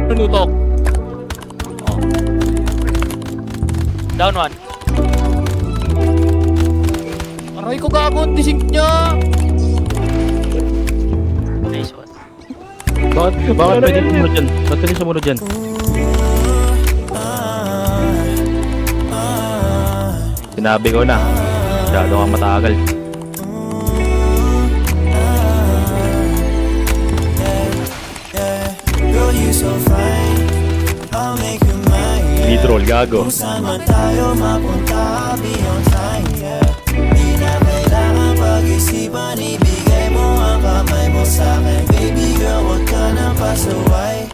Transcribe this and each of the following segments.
Tunutok. Oh. Down one. Aray ko gago, disink niya. Nice one. Bakit pwede sumunod dyan? Bakit pwede sumunod dyan? Sinabi ko na. Masyado kang matagal. Lead roll, gago. Kung saan man tayo mapunta beyond time, yeah. Di na kailangan pag-isipan, ibigay mo ang kamay mo sa'kin. Baby girl, huwag ka nang pasaway.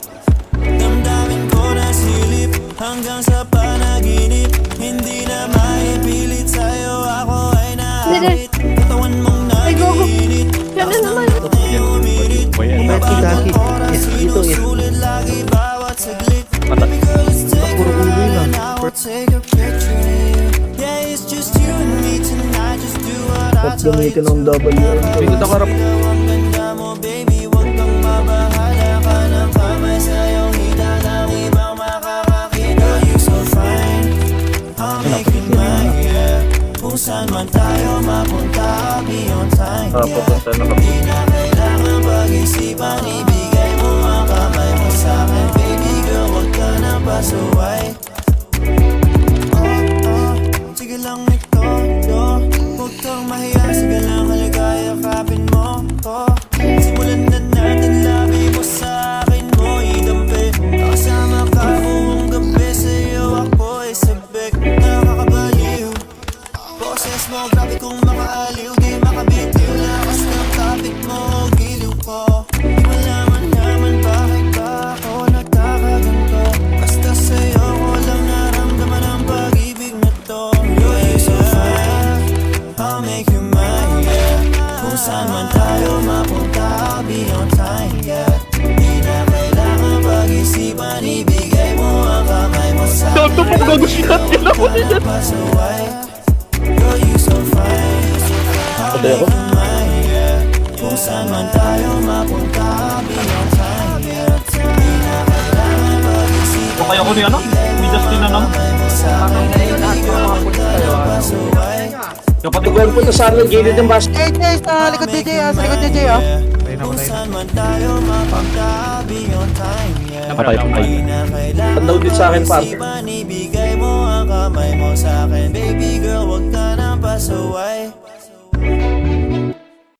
Damdamin ko na silip hanggang sa panaginip. Hindi na maipilit sa'yo, ako ay naakit. Katawan mong naginit. Yan na naman. Mababang oras, sinusulit lagi bawat saglit. Baby girl, let's take a ride and I will take a picture. Yeah, it's just you and me tonight. Just do what I tell you to. Ang Ang ganda mo, baby, huwag kang mabahala ka ng kamay sa iyong hita ng ibang makakakita. You're so fine, I'll make you mine, yeah. Kung saan man tayo mapunta beyond time, yeah. Di na kailangan pag-isipan, ibigay mo ang kamay mo sa'kin. Baby girl, huwag ka nang pasaway. Sige lang ito, huwag kang mahiya. Sige lang haligaya, kapin mo ko. Simulan na natin, labi mo sa'kin mo idampi. Nakasama ka buong gabi, sa'yo ako'y sabik. Nakakabaliw, boses mo, grabe kong makaaliw. Di makabitiw, lakas ng kapit mo, giliw ko. Di malaman naman bakit ba ako nagkakaganto. Basta sa'yo ko lang naramdaman ang pag-ibig na to. You're so fine, I'll make you mine, yeah. Kung saan man tayo mapunta beyond time, yeah. Di na kailangan pag-isipan, ibigay mo ang kamay mo sa'kin. Gago po, gago sikat yan ako Di na pasaway. Girl, you so fine, I'll make you mine, yeah. Kung saan man tayo mapunta beyond time, yeah. Di na kailangan pag-isipan, Kaya ko ni ano? May Justin na naman. Kapatid ko. Punta sa amin, gilid ng bus. JJ, sa likod DJ ah. Sa likod DJ ah. Kung saan man tayo mapunta beyond time, yeah. Patay, patay. Di na kailangan Pagdaw din sa akin, partner. pag-isipan, ibigay mo ang kamay mo sa'kin. Baby girl, huwag ka nang pasaway.